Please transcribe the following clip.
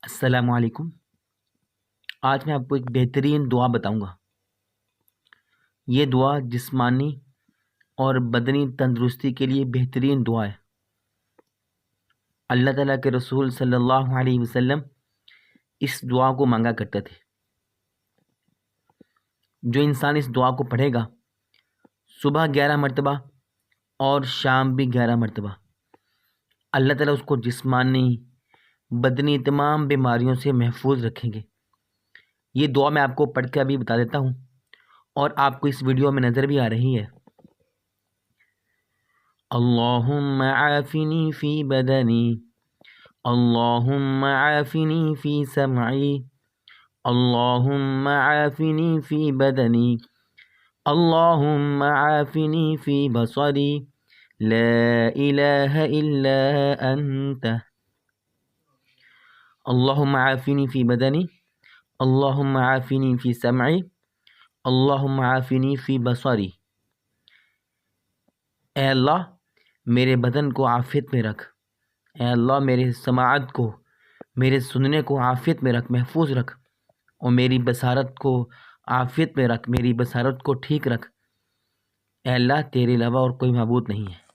السلام علیکم۔ آج میں آپ کو ایک بہترین دعا بتاؤں گا۔ یہ دعا جسمانی اور بدنی تندرستی کے لیے بہترین دعا ہے۔ اللہ تعالیٰ کے رسول صلی اللہ علیہ وسلم اس دعا کو مانگا کرتے تھے۔ جو انسان اس دعا کو پڑھے گا صبح 11 مرتبہ اور شام بھی 11 مرتبہ، اللہ تعالیٰ اس کو جسمانی بدنی تمام بیماریوں سے محفوظ رکھیں گے۔ یہ دعا میں آپ کو پڑھ کے ابھی بتا دیتا ہوں، اور آپ کو اس ویڈیو میں نظر بھی آ رہی ہے۔ اللہم عافنی فی بدنی، اللہم عافنی فی سمعی، اللہم عافنی فی بدنی، اللہم عافنی فی بصری، لا الہ الا انت۔ اللہم عافنی فی بدنی، اللہم عافنی فی سمعی، اللہم عافنی فی بصری۔ اے اللہ میرے بدن کو عافیت میں رکھ، اے اللہ میرے سماعت کو، میرے سننے کو عافیت میں رکھ، محفوظ رکھ، اور میری بصارت کو عافیت میں رکھ، میری بصارت کو ٹھیک رکھ۔ اے اللہ تیرے علاوہ اور کوئی معبود نہیں ہے۔